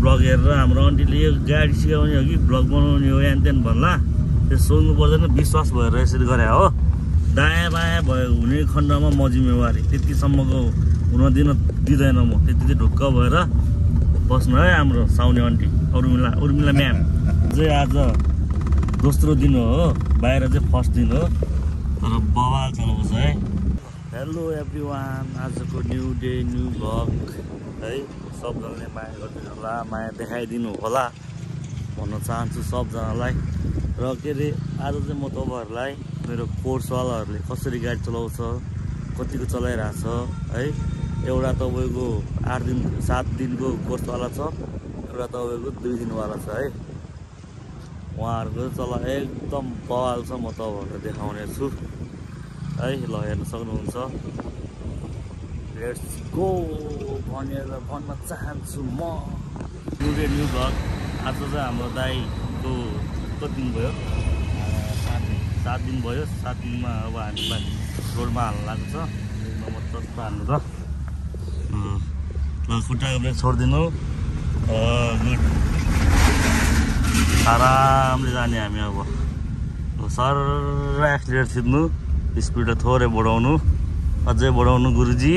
Blog हेरेर हाम्रो आन्टीले यो गाडी सिकाउने हो कि ब्लग बनाउने हो यान त्यहाँ भन्ला त्यो सोध्नु पर्दैन विश्वास भएर यसरी गरे हो दायाँ बायाँ भयो हुने खण्डमा म जिम्मेवारी त्यतिसम्मको हुन दिन दिँदैन म त्यति चाहिँ ढुक्क भएर बस्नु है हाम्रो साउने आन्टी उर्मिला म्याम चाहिँ आज दोस्रो दिन हो बाहिर चाहिँ फर्स्ट दिन हो तर बवाल चलाउँछ है हेलो एभ्रिवान आजको न्यू डे न्यू भ्लग है सबजनाले माया गरिदिनु होला माया देखाइदिनु होला भन्न चाहन्छु सबजनालाई र के अरे आज चाहिँ म तपाईँहरूलाई मेरो कोर्सवालाहरूले कसरी गाडी चलाउँछ कतिको चलाइरहेछ है एउटा तपाईँको 7 दिनको कोर्सवाला छ एउटा तपाईँको 2 दिनवाला छ है उहाँहरूको चला एकदम बवाल छ म तपाईँहरूलाई देखाउने छु है ल हेर्न सक्नुहुन्छ लेट्स गो भनेर भन्न चाहन्छु म न्यू डे न्यू भ्लग आज चाहिँ हाम्रो दाइको कति दिन भयो 7 दिन भयो 7 दिनमा अब हामी रोडमा हाल्नु लाग्छ नम्बर 10 हाल्नु त ल खुट्टाको ब्रेक छोडिदिनु गुड आरामले जाने हामी अब सर एक्सिलेटर थिच्नु स्पिड थोरै बढाउनु अझै बढाउनु गुरुजी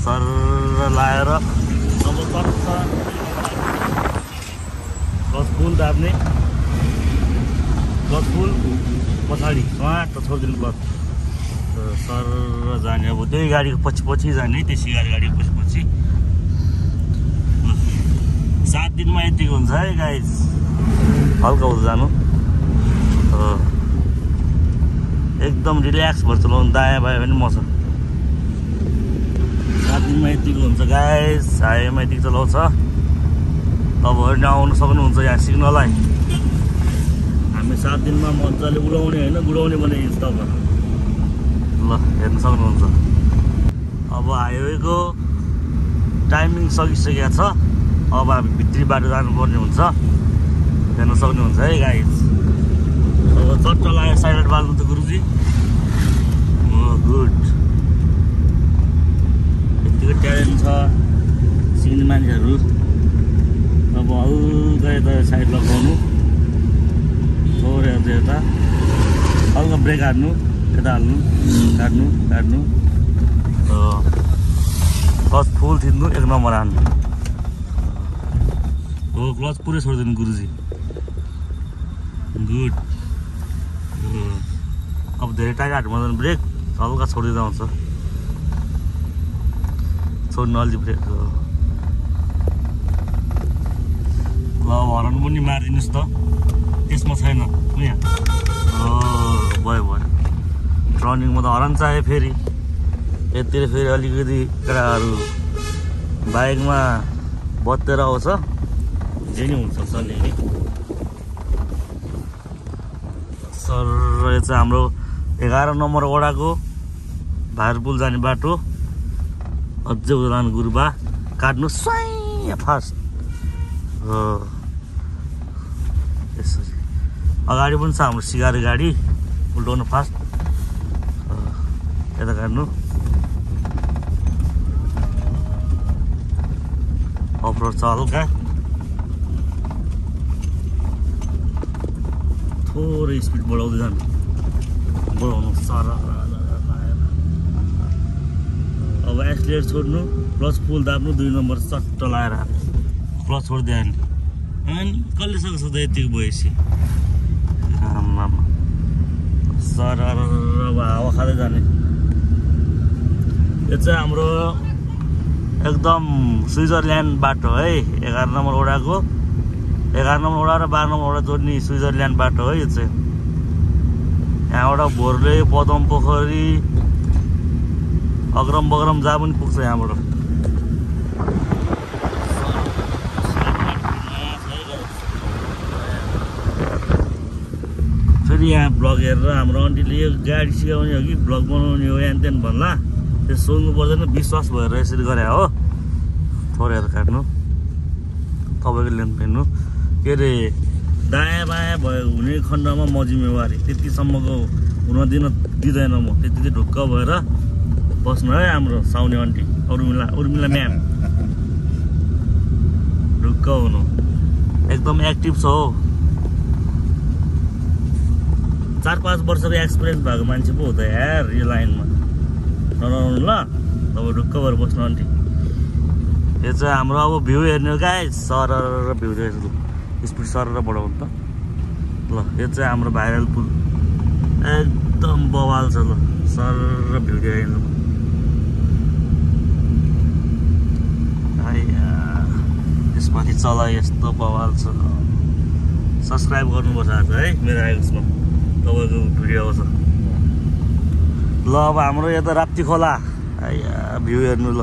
सर लाएर अब सक्छ क्लच फुल दाब्ने क्लच फुल पछाडि स्वाट छोडिदिनु क्लच सर जाने अब त्यही गाडीको पछि जाने त्यसै गाडीको पछि 7 दिनमा यतिको हुन्छ है गाइस हल्का हुँदै जानु एकदम रिल्याक्स भएर चलाउनु दायाँ बायाँ पनि मजा 7 दिनमा यतिको हुन्छ गाइस हाइवेमा यतिको चलाउँछ तपाईँहरू आउनु सक्नुहुन्छ यहाँ सिक्नलाई हामी 7 दिनमा मजाले उडाउने होइन गुडाउने बनाइन्छ तपाईँ ल हेर्न सक्नुहुन्छ अब हाइवेको टाइमिङ सकिसकेको छ अब हामी भित्री बाटो जानुपर्ने हुन्छ हेर्न सक्नुहुन्छ है गाइस अब चट्ट लाग्यो साइड बाल्नु त गुरुजी गुड यतिको ट्यालेन्ट छ सिक्ने मान्छेहरू अब हल्का यता साइड लगाउनु थोरै अझै यता हल्का ब्रेक हाल्नु यता हाल्नु काट्नु क्लच फुल थिच्नु 1 नम्बर हाल्नु हो क्लच पुरै छोडिदिनु गुरुजी गुड अब धेरै टाइट हाट्नु पर्दैन ब्रेक हल्का छोडिदिँदा हुन्छ छोड्नु अलि ब्रेक ल हर्न पनि मारिदिनुहोस् त त्यसमा छैन यहाँ भयो टर्निङमा त हर्न चाहियो फेरि यतिर फेरि अलिकति केटाहरू बाइकमा बत्तेर आउँछ जे नि हुन्छ चल्ने नि सर यो चाहिँ हाम्रो 11 नम्बर वडाको भाइरपुल जाने बाटो अझै उदान गुरुबा काट्नु स्वाई फास्ट यसरी अगाडि पनि छ हाम्रो सिगारे गाडी उल्टाउनु फास्ट यता काट्नु अफरोड छ हल्का थोरै स्पिड बढाउँदै जानु बढाउनु सारा अब एक्सिलेटर छोड्नु क्लच फुल दाब्नु 2 नम्बर चट्ट लाएर क्लच छोड्दै हाल्नु अनि कसले सक्छ त यतिको भएपछि आमामा सर हावा खाँदै जाने यो चाहिँ हाम्रो एकदम स्विजरल्यान्ड बाटो है 11 नम्बर वडाको 11 नम्बर वडा र 12 नम्बर वडा जोड्ने स्विजरल्यान्ड बाटो हो यो चाहिँ यहाँबाट भोरले पदम पोखरी अग्रम बग्रम जहाँ पनि पुग्छ यहाँबाट फेरि यहाँ ब्लग हेरेर हाम्रो आन्टीले यो गाडी सिकाउने हो कि ब्लग बनाउने हो यान त्यहाँ भन्ला त्यो सोध्नु पर्दैन विश्वास भएर यसरी गरे हो थोरै काट्नु तपाईँको लेन्थ पेन्नु के अरे दायाँ बायाँ भयो हुने खण्डमा म जिम्मेवारी त्यतिसम्मको हुन दिन दिँदैन म त्यति चाहिँ ढुक्क भएर बस्नु है हाम्रो साउने आन्टी उर्मिला म्याम ढुक्क हुनु एकदम एक्टिभ छ हो 4-5 वर्षको एक्सपिरियन्स भएको मान्छे पो हो त यार यो लाइनमा नराउनु ल तपाईँ ढुक्क भएर बस्नु आन्टी यो चाहिँ हाम्रो अब भ्यू हेर्ने हो गाइस सरर भ्यू देख्छु स्पिड सरर बढाउनु त ल यो चाहिँ हाम्रो भाइरल पुल एकदम बवाल छ ल सरर भ्यू देखाइदिनु त्यसमाथि चला यस्तो बवाल छ सब्सक्राइब गर्नुपर्छ आज है मेरो आइसमा तपाईँको भिडियो आउँछ ल अब हाम्रो यता राप्ती खोला भ्यू हेर्नु ल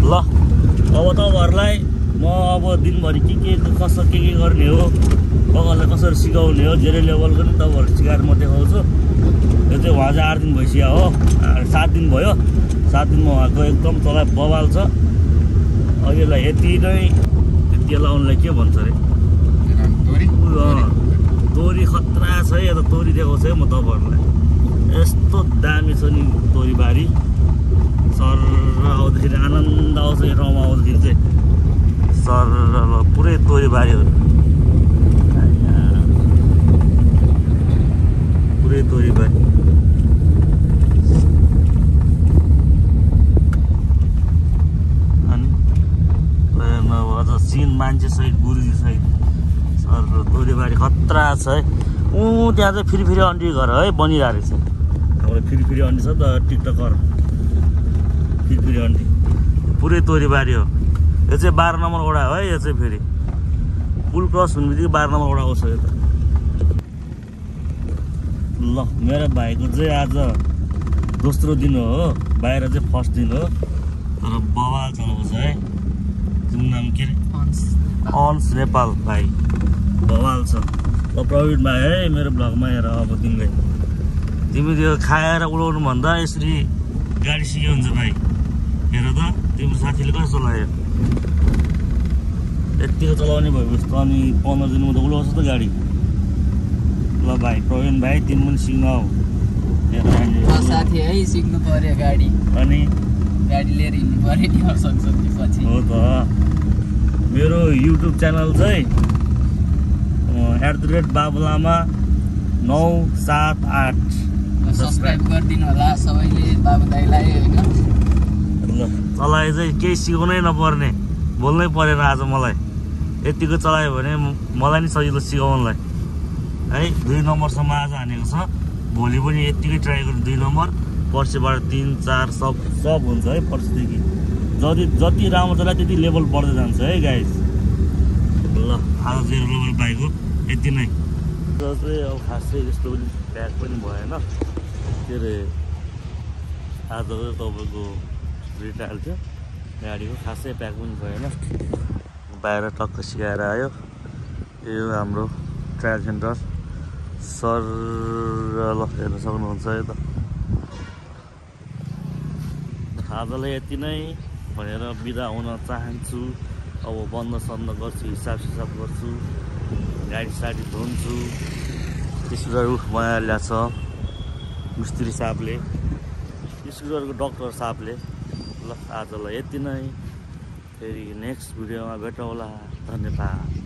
ल अब तपाईँहरूलाई म अब दिनभरि के कसो के गर्ने हो बगानलाई कसरी सिकाउने हो जेरै लेभलको नि तपाईँहरू सिकाएर म देखाउँछु यो चाहिँ उहाँ चाहिँ 8 दिन भइसक्यो हो 7 दिन भयो 7 दिनमा उहाँको एकदम तल बवाल छ अहिलेलाई यति नै यति लाउनुलाई के भन्छ अरे तोरी खतरा छ है त तोरी देखाउँछ है म तपाईँहरूलाई यस्तो दामी छ नि तोरी बारी सर आउँदाखेरि आनन्द आउँछ यो ठाउँमा आउँदाखेरि चाहिँ सर पुरै तोरी बारीहरू पुरै तोरी बारी अनि अझ सिन मान्छे सहित गुरुजी सहित सर तोरीबारी खतरा छ है त्यहाँ चाहिँ फेरि अन्डी घर है बनिरहेको रहेछ हाम्रो फेरि अन्डी छ त टिकटकर फेरि अन्डी पुरै तोरीबारी हो यो चाहिँ 12 नम्बर वडा हो है यो चाहिँ फेरि पुल क्रस हुने बित्तिकै 12 नम्बर वडाको छ यो त ल मेरो भाइको चाहिँ आज दोस्रो दिन हो बाहिर चाहिँ फर्स्ट दिन हो तर बवाल चलाउँछ है तिम्रो नाम के अरे अन्स नेपाल भाइ बवाल छ ल प्रवीण भाइ है मेरो भ्लगमा हेर अब तिमी त्यो खाएर उडाउनु भन्दा यसरी गाडी सिक्यो हुन्छ भाइ हेर त तिम्रो साथीले कसो चलायो यतिको चलाउने भएपछि त अनि 15 दिनमा त उडाउँछ त गाडी ल भाइ प्रवीण भाइ तिमी पनि सिक्नु आऊ साथी है सिक्नु पर्यो गाडी अनि गाडी लिएर हिँड्नु पर्यो नि सँगसँगै पछि हो त मेरो युट्युब च्यानल चाहिँ @बाबुलामा 978 सब्सक्राइब गरिदिनु होला सबैले बाबु दाइलाई हैन ल चलाए चाहिँ केही सिकाउनै नपर्ने बोल्नै परेन आज मलाई यतिको चलायो भने मलाई नि सजिलो सिकाउनलाई है 2 नम्बरसम्म आज हानेको छ भोलि पनि यतिकै ट्राई गर्नु 2 नम्बर पर्सिबाट 3, 4 सब हुन्छ है पर्सिदेखि जति राम्रो चलायो त्यति लेभल बढ्दै जान्छ है गाइस ल आज 0 लेभल पाएको यति नै चाहिँ अब खासै यस्तो पनि प्याक पनि भएन के अरे आज तपाईँको रिटायर थियो गाडीको खासै प्याक पनि भएन बाहिर टक्क सिकाएर आयो यो हाम्रो ट्रायल सेन्टर सर ल हेर्न सक्नुहुन्छ है त आजलाई यति नै भनेर बिदा हुन चाहन्छु अब बन्द गर्छु हिसाब गर्छु गाडी साडी धुन्छु स्कुटर बनाएर ल्याएको छ मिस्त्री साहबले स्कुटरको डक्टर साहबले ल आजलाई यति नै फेरि नेक्स्ट भिडियोमा भेटौँला धन्यवाद।